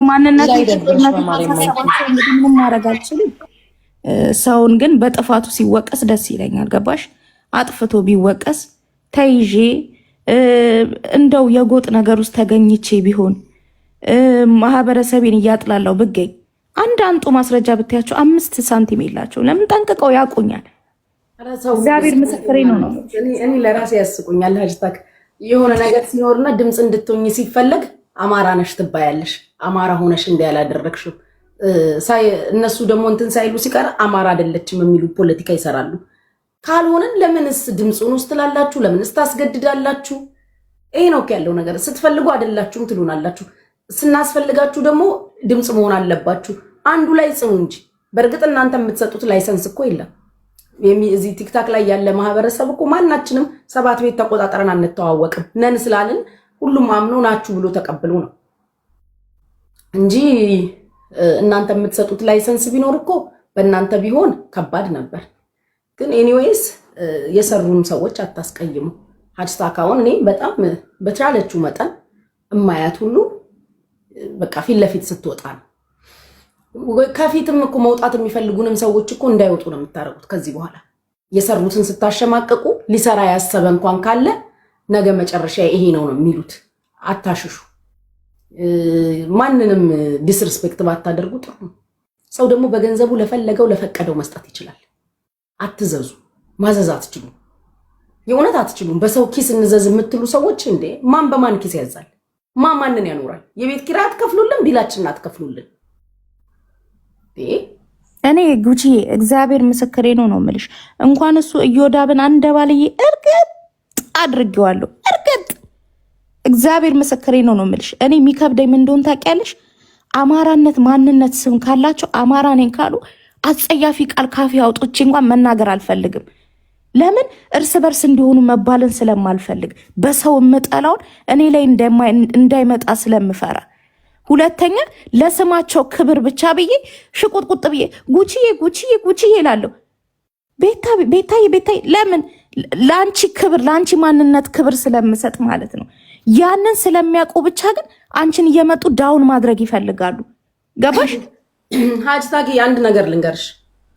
ማንነት ምን ማድረግ አልችልም። ሰውን ግን በጥፋቱ ሲወቀስ ደስ ይለኛል። ገባሽ? አጥፍቶ ቢወቀስ ተይዤ እንደው የጎጥ ነገር ውስጥ ተገኝቼ ቢሆን ማህበረሰቤን እያጥላለው ብገኝ አንድ አንጡ ማስረጃ ብታያቸው 5 ሳንቲም የላቸው። ለምን? ጠንቅቀው ያውቁኛል። እግዚአብሔር ምስክሬ ነው። እኔ ለራሴ ያስቁኛል። ሀጅታክ የሆነ ነገር ሲኖርና ድምፅ እንድትሆኝ ሲፈለግ አማራ ነሽ ትባያለሽ። አማራ ሆነሽ እንዲያላደረግሽው እነሱ ደግሞ እንትን ሳይሉ ሲቀር አማራ አይደለችም የሚሉ ፖለቲካ ይሰራሉ። ካልሆነን ለምንስ ድምፁን ውስጥ ትላላችሁ? ለምንስ ታስገድዳላችሁ? ይሄ ነው ያለው ነገር። ስትፈልጉ አይደላችሁም ትሉናላችሁ። ስናስፈልጋችሁ ደግሞ ድምፅ መሆን አለባችሁ። አንዱ ላይ ጽኑ እንጂ በእርግጥ እናንተ የምትሰጡት ላይሰንስ እኮ የለም። እዚህ ቲክታክ ላይ ያለ ማህበረሰብ እኮ ማናችንም 7 ቤት ተቆጣጠረን አንተዋወቅም። ነን ስላልን ሁሉም አምኖ ናችሁ ብሎ ተቀብሎ ነው እንጂ እናንተ የምትሰጡት ላይሰንስ ቢኖር እኮ በእናንተ ቢሆን ከባድ ነበር። ግን ኤኒዌይስ የሰሩን ሰዎች አታስቀይሙ። ሀጅታካውን እኔ በጣም በቻለችው መጠን እማያት ሁሉ በቃ ፊት ለፊት ስትወጣ ነው። ከፊትም እኮ መውጣት የሚፈልጉንም ሰዎች እኮ እንዳይወጡ ነው የምታረጉት። ከዚህ በኋላ የሰሩትን ስታሸማቀቁ ሊሰራ ያሰበ እንኳን ካለ ነገ መጨረሻ ይሄ ነው የሚሉት። አታሽሹ። ማንንም ዲስሪስፔክት ባታደርጉ ጥሩ ነው። ሰው ደግሞ በገንዘቡ ለፈለገው ለፈቀደው መስጠት ይችላል። አትዘዙ። ማዘዝ አትችሉም። የእውነት አትችሉም። በሰው ኪስ እንዘዝ የምትሉ ሰዎች እንዴ! ማን በማን ኪስ ያዛል? ማንን ያኖራል? የቤት ኪራይ አትከፍሉልን፣ ቢላችንን አትከፍሉልን። እኔ ጉቺ እግዚአብሔር ምስክሬ ነው የምልሽ። እንኳን እሱ እዮዳብን አንደባልዬ እርግጥ አድርጌዋለሁ። እርግጥ እግዚአብሔር ምስክሬ ነው የምልሽ። እኔ የሚከብደኝ ምን እንደሆነ ታውቂያለሽ? አማራነት ማንነት ስም ካላቸው አማራ ነኝ ካሉ አጸያፊ ቃል ካፌ አውጥቼ እንኳን መናገር አልፈልግም። ለምን? እርስ በርስ እንዲሆኑ መባልን ስለማልፈልግ፣ በሰው የምጠላውን እኔ ላይ እንዳይመጣ ስለምፈራ። ሁለተኛ ለስማቸው ክብር ብቻ ብዬ ሽቁጥቁጥ ብዬ ጉቺዬ ጉቺዬ ጉቺዬ እላለሁ። ቤታዬ ለምን? ለአንቺ ክብር፣ ለአንቺ ማንነት ክብር ስለምሰጥ ማለት ነው። ያንን ስለሚያውቁ ብቻ ግን አንቺን እየመጡ ዳውን ማድረግ ይፈልጋሉ። ገባሽ? ሀጅታኪ አንድ ነገር ልንገርሽ።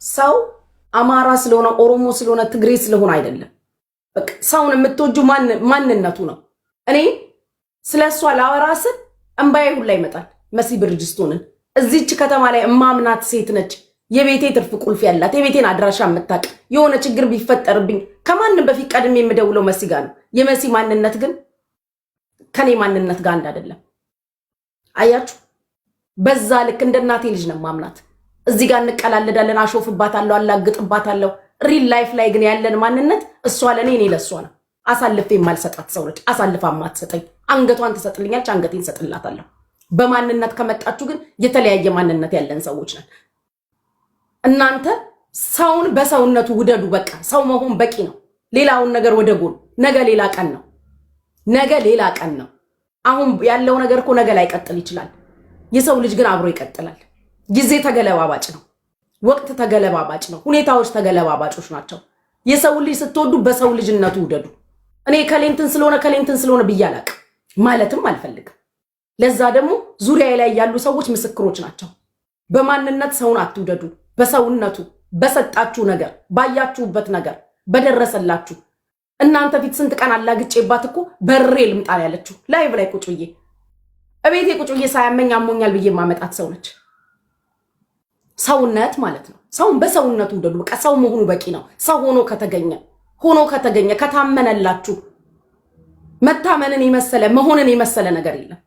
ሰው አማራ ስለሆነ ኦሮሞ ስለሆነ ትግሬ ስለሆነ አይደለም። በቃ ሰውን የምትወጁ ማንነቱ ነው። እኔ ስለሷ ላወራ ስል እንባዬ ሁላ ይመጣል። መሲ ብርጅስቶንን እዚች ከተማ ላይ እማምናት ሴት ነች። የቤቴ ትርፍ ቁልፍ ያላት፣ የቤቴን አድራሻ የምታውቅ፣ የሆነ ችግር ቢፈጠርብኝ ከማንም በፊት ቀድሜ የምደውለው መሲ ጋር ነው። የመሲ ማንነት ግን ከኔ ማንነት ጋር አንድ አይደለም። አያችሁ? በዛ ልክ እንደ እናቴ ልጅ ነው ማምናት። እዚህ ጋር እንቀላለዳለን፣ አሾፍባታለሁ፣ አላግጥባታለሁ። ሪል ላይፍ ላይ ግን ያለን ማንነት እሷ ለኔ፣ እኔ ለሷ ነው። አሳልፌ የማልሰጣት ሰው ነች። አሳልፋ ማትሰጠኝ። አንገቷን ትሰጥልኛለች፣ አንገቴን ሰጥላታለሁ። በማንነት ከመጣችሁ ግን የተለያየ ማንነት ያለን ሰዎች ነን። እናንተ ሰውን በሰውነቱ ውደዱ። በቃ ሰው መሆን በቂ ነው። ሌላውን ነገር ወደ ጎን። ነገ ሌላ ቀን ነው። ነገ ሌላ ቀን ነው። አሁን ያለው ነገር እኮ ነገ ላይ ቀጥል ይችላል። የሰው ልጅ ግን አብሮ ይቀጥላል። ጊዜ ተገለባባጭ ነው። ወቅት ተገለባባጭ ነው። ሁኔታዎች ተገለባባጮች ናቸው። የሰው ልጅ ስትወዱ በሰው ልጅነቱ ውደዱ። እኔ ከሌንትን ስለሆነ ብያላቅ ማለትም አልፈልግም። ለዛ ደግሞ ዙሪያ ላይ ያሉ ሰዎች ምስክሮች ናቸው። በማንነት ሰውን አትውደዱ። በሰውነቱ፣ በሰጣችሁ ነገር፣ ባያችሁበት ነገር፣ በደረሰላችሁ። እናንተ ፊት ስንት ቀን አላግጬባት እኮ በሬ ልምጣን ያለችው ላይቭ ላይ ቁጭ ብዬ እቤቴ ቁጭ ብዬ ሳያመኝ አሞኛል ብዬ ማመጣት ሰው ነች። ሰውነት ማለት ነው። ሰውን በሰውነቱ ውደዱ። በቃ ሰው መሆኑ በቂ ነው። ሰው ሆኖ ከተገኘ ከታመነላችሁ መታመንን የመሰለ መሆንን የመሰለ ነገር የለም።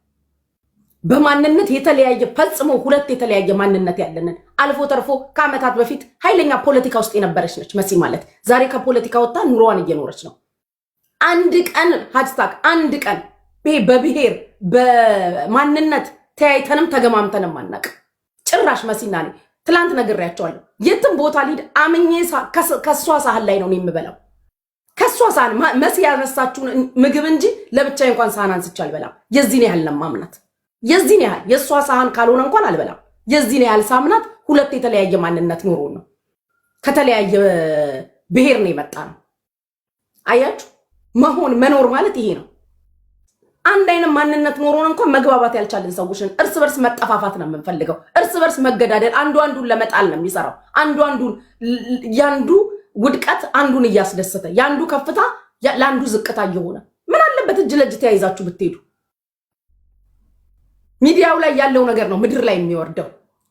በማንነት የተለያየ ፈጽሞ ሁለት የተለያየ ማንነት ያለንን አልፎ ተርፎ ከዓመታት በፊት ኃይለኛ ፖለቲካ ውስጥ የነበረች ነች መሲ ማለት። ዛሬ ከፖለቲካ ወጣ ኑሮዋን እየኖረች ነው። አንድ ቀን ሃሽታግ አንድ ቀን በብሔር በማንነት ተያይተንም ተገማምተንም አናቅ። ጭራሽ መሲና እኔ ትላንት ነግሬያቸዋለሁ። የትም ቦታ ሊድ አምኜ ከሷ ሳህን ላይ ነው የምበላው። ከሷ ሳህን መሲ ያነሳችሁን ምግብ እንጂ ለብቻዬ እንኳን ሳህን አንስቼ አልበላም። የዚህን ያህል ለማምናት የዚህን ያህል የሷ ሳህን ካልሆነ እንኳን አልበላም። የዚህን ያህል ሳምናት። ሁለት የተለያየ ማንነት ኖሮ ነው ከተለያየ ብሔር ነው የመጣ ነው። አያችሁ? መኖር ማለት ይሄ ነው። አንድ አይነት ማንነት ኖሮን እንኳን መግባባት ያልቻልን ሰዎችን እርስ በርስ መጠፋፋት ነው የምንፈልገው። እርስ በርስ መገዳደል፣ አንዱ አንዱን ለመጣል ነው የሚሰራው። ያንዱ ውድቀት አንዱን እያስደሰተ፣ ያንዱ ከፍታ ለአንዱ ዝቅታ እየሆነ ምን አለበት እጅ ለእጅ ተያይዛችሁ ብትሄዱ? ሚዲያው ላይ ያለው ነገር ነው ምድር ላይ የሚወርደው።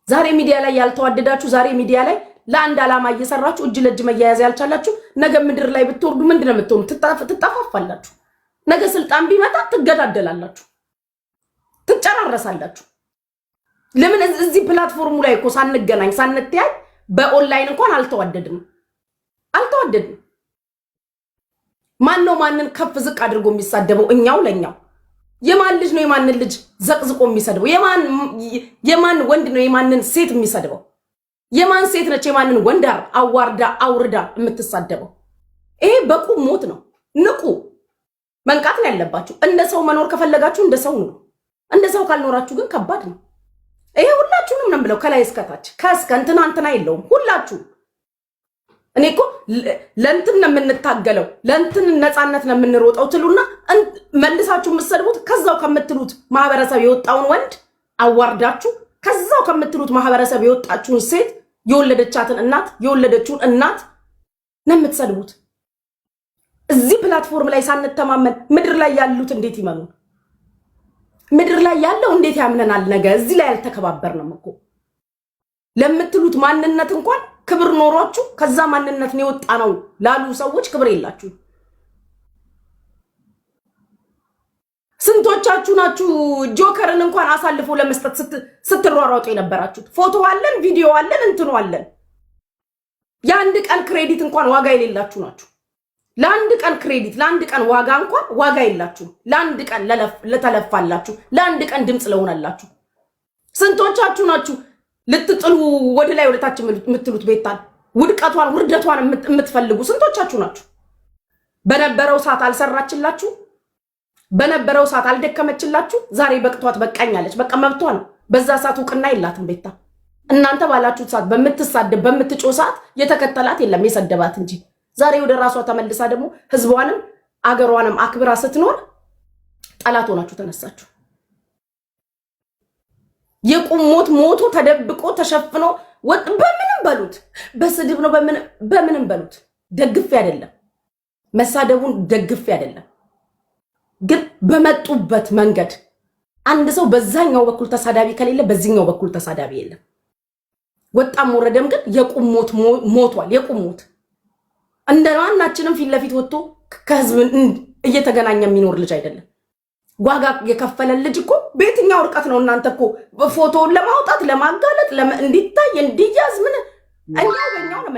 ዛሬ ሚዲያ ላይ ያልተዋደዳችሁ፣ ዛሬ ሚዲያ ላይ ለአንድ ዓላማ እየሰራችሁ እጅ ለእጅ መያያዝ ያልቻላችሁ፣ ነገ ምድር ላይ ብትወርዱ ምንድነው የምትሆኑ? ትጠፋፋላችሁ። ነገ ስልጣን ቢመጣ ትገዳደላላችሁ፣ ትጨራረሳላችሁ። ለምን እዚህ ፕላትፎርሙ ላይ እኮ ሳንገናኝ ሳንተያይ በኦንላይን እንኳን አልተዋደድንም። ማን ነው ማንን ከፍ ዝቅ አድርጎ የሚሳደበው? እኛው ለኛው። የማን ልጅ ነው የማንን ልጅ ዘቅዝቆ የሚሰድበው? የማን ወንድ ነው የማንን ሴት የሚሰድበው? የማን ሴት ነች የማንን ወንድ አዋርዳ አውርዳ የምትሳደበው? ይሄ በቁም ሞት ነው። ንቁ። መንቃት ነው ያለባችሁ። እንደ ሰው መኖር ከፈለጋችሁ እንደ ሰው ነው። እንደ ሰው ካልኖራችሁ ግን ከባድ ነው። ይሄ ሁላችሁንም ነው ብለው ከላይ እስከታች ከእስከ እንትና የለውም። ሁላችሁ እኔ እኮ ለእንትን ነው የምንታገለው፣ ለእንትን ነፃነት ነው የምንሮጠው ትሉና መልሳችሁ የምትሰድቡት ከዛው ከምትሉት ማህበረሰብ የወጣውን ወንድ አዋርዳችሁ ከዛው ከምትሉት ማህበረሰብ የወጣችውን ሴት የወለደቻትን እናት የወለደችውን እናት ነው የምትሰድቡት። እዚህ ፕላትፎርም ላይ ሳንተማመን ምድር ላይ ያሉት እንዴት ይመኑ? ምድር ላይ ያለው እንዴት ያምነናል? ነገ እዚህ ላይ አልተከባበርንም እኮ ለምትሉት ማንነት እንኳን ክብር ኖሯችሁ ከዛ ማንነት ነው የወጣ ነው ላሉ ሰዎች ክብር የላችሁ። ስንቶቻችሁ ናችሁ ጆከርን እንኳን አሳልፎ ለመስጠት ስትሯሯጡ የነበራችሁት? ፎቶ አለን፣ ቪዲዮ አለን፣ እንትኑ አለን። የአንድ ቀን ክሬዲት እንኳን ዋጋ የሌላችሁ ናችሁ። ለአንድ ቀን ክሬዲት፣ ለአንድ ቀን ዋጋ እንኳን ዋጋ የላችሁ። ለአንድ ቀን ለተለፋላችሁ፣ ለአንድ ቀን ድምፅ ለሆነላችሁ ስንቶቻችሁ ናችሁ ልትጥሉ ወደ ላይ ወደታች የምትሉት? ቤታን ውድቀቷን ውርደቷን የምትፈልጉ ስንቶቻችሁ ናችሁ? በነበረው ሰዓት አልሰራችላችሁ፣ በነበረው ሰዓት አልደከመችላችሁ። ዛሬ በቅቷት በቃኛለች፣ በቃ መብቷ ነው። በዛ ሰዓት እውቅና የላትም ቤታ። እናንተ ባላችሁት ሰዓት በምትሳደብ በምትጮ ሰዓት የተከተላት የለም የሰደባት እንጂ። ዛሬ ወደ ራሷ ተመልሳ ደግሞ ህዝቧንም አገሯንም አክብራ ስትኖር ጠላት ሆናችሁ ተነሳችሁ። የቁሞት ሞቶ ተደብቆ ተሸፍኖ በምንም በሉት፣ በስድብ ነው በምንም በሉት። ደግፌ አይደለም መሳደቡን፣ ደግፌ አይደለም ግን በመጡበት መንገድ አንድ ሰው በዛኛው በኩል ተሳዳቢ ከሌለ በዚህኛው በኩል ተሳዳቢ የለም። ወጣም ወረደም ግን የቁሞት ሞቷል። የቁሞት እንደማናችንም ፊት ለፊት ወጥቶ ከህዝብ እየተገናኘ የሚኖር ልጅ አይደለም። ዋጋ የከፈለን ልጅ እኮ በየትኛው ርቀት ነው እናንተ እኮ ፎቶውን ለማውጣት ለማጋለጥ እንዲታይ እንዲያዝ ምን እኛው በእኛው ነው